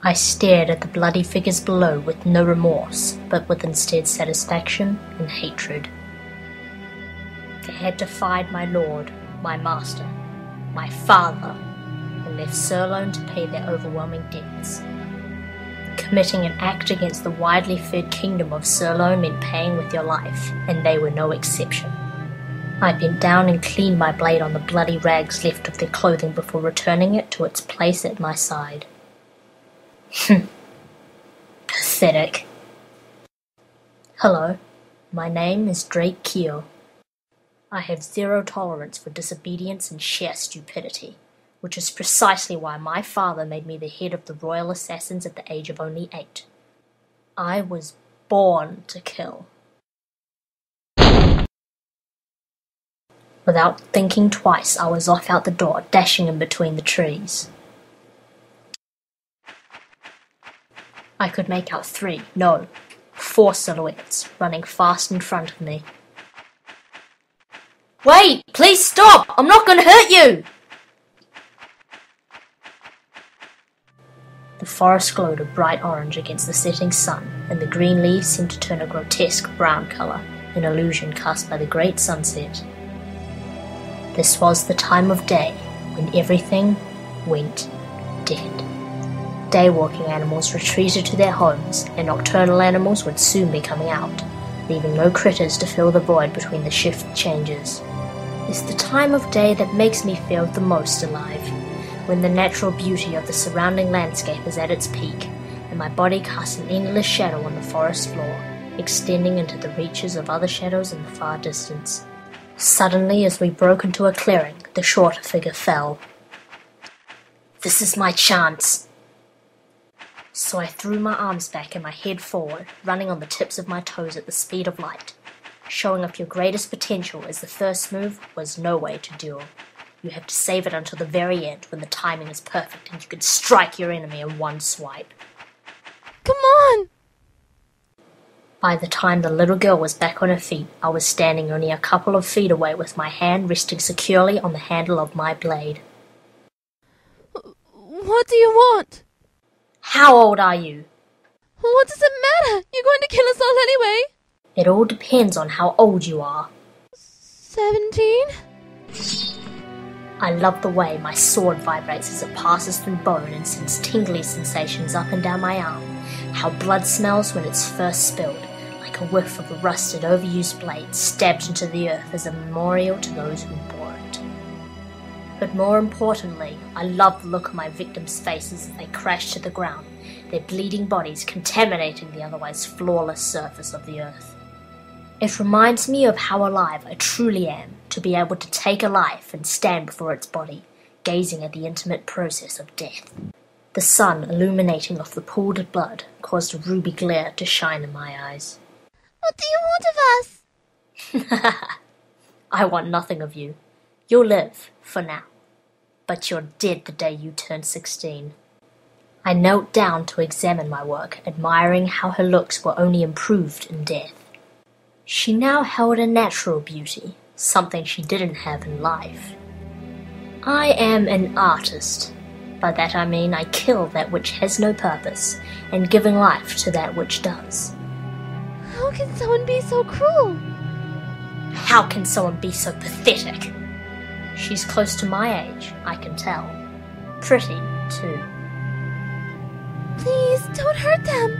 I stared at the bloody figures below with no remorse, but with instead satisfaction and hatred. They had defied my lord, my master, my father, and left Sirloin to pay their overwhelming debts. Committing an act against the widely fed kingdom of Sirloin meant paying with your life, and they were no exception. I bent down and cleaned my blade on the bloody rags left of their clothing before returning it to its place at my side. Pathetic. Hello, my name is Drake Keel. I have zero tolerance for disobedience and sheer stupidity, which is precisely why my father made me the head of the Royal Assassins at the age of only 8. I was born to kill. Without thinking twice, I was off out the door, dashing in between the trees. I could make out 4 silhouettes, running fast in front of me. Wait! Please stop! I'm not going to hurt you! The forest glowed a bright orange against the setting sun, and the green leaves seemed to turn a grotesque brown colour, an illusion cast by the great sunset. This was the time of day when everything went dead. Day-walking animals retreated to their homes, and nocturnal animals would soon be coming out, leaving no critters to fill the void between the shift changes. It's the time of day that makes me feel the most alive, when the natural beauty of the surrounding landscape is at its peak, and my body casts an endless shadow on the forest floor, extending into the reaches of other shadows in the far distance. Suddenly, as we broke into a clearing, the shorter figure fell. This is my chance. So I threw my arms back and my head forward, running on the tips of my toes at the speed of light. Showing up your greatest potential as the first move was no way to duel. You have to save it until the very end when the timing is perfect and you can strike your enemy in one swipe. Come on! By the time the little girl was back on her feet, I was standing only a couple of feet away with my hand resting securely on the handle of my blade. What do you want? How old are you? What does it matter? You're going to kill us all anyway. It all depends on how old you are. 17? I love the way my sword vibrates as it passes through bone and sends tingly sensations up and down my arm. How blood smells when it's first spilled, like a whiff of a rusted, overused blade stabbed into the earth as a memorial to those who bore it. But more importantly, I love the look on my victims' faces as they crash to the ground, their bleeding bodies contaminating the otherwise flawless surface of the earth. It reminds me of how alive I truly am, to be able to take a life and stand before its body, gazing at the intimate process of death. The sun illuminating off the pooled blood caused a ruby glare to shine in my eyes. What do you want of us? I want nothing of you. You'll live, for now. But you're dead the day you turn 16. I knelt down to examine my work, admiring how her looks were only improved in death. She now held a natural beauty, something she didn't have in life. I am an artist. By that I mean I kill that which has no purpose, and giving life to that which does. How can someone be so cruel? How can someone be so pathetic? She's close to my age, I can tell. Pretty, too. Please, don't hurt them.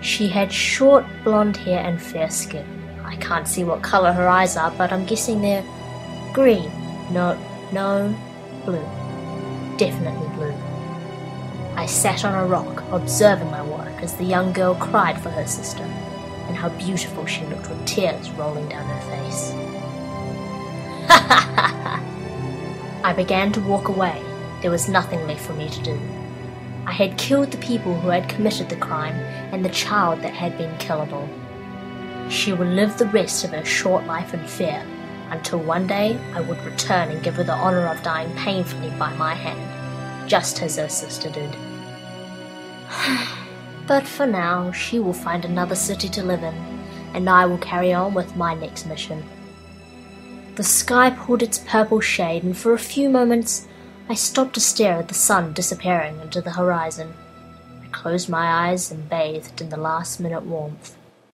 She had short blonde hair and fair skin. I can't see what colour her eyes are, but I'm guessing they're green. No, blue. Definitely blue. I sat on a rock, observing my work as the young girl cried for her sister, and how beautiful she looked with tears rolling down her face. I began to walk away. There was nothing left for me to do. I had killed the people who had committed the crime and the child that had been killable. She would live the rest of her short life in fear, until one day I would return and give her the honour of dying painfully by my hand, just as her sister did. But for now, she will find another city to live in, and I will carry on with my next mission. The sky pulled its purple shade, and for a few moments I stopped to stare at the sun disappearing into the horizon. closed my eyes and bathed in the last-minute warmth.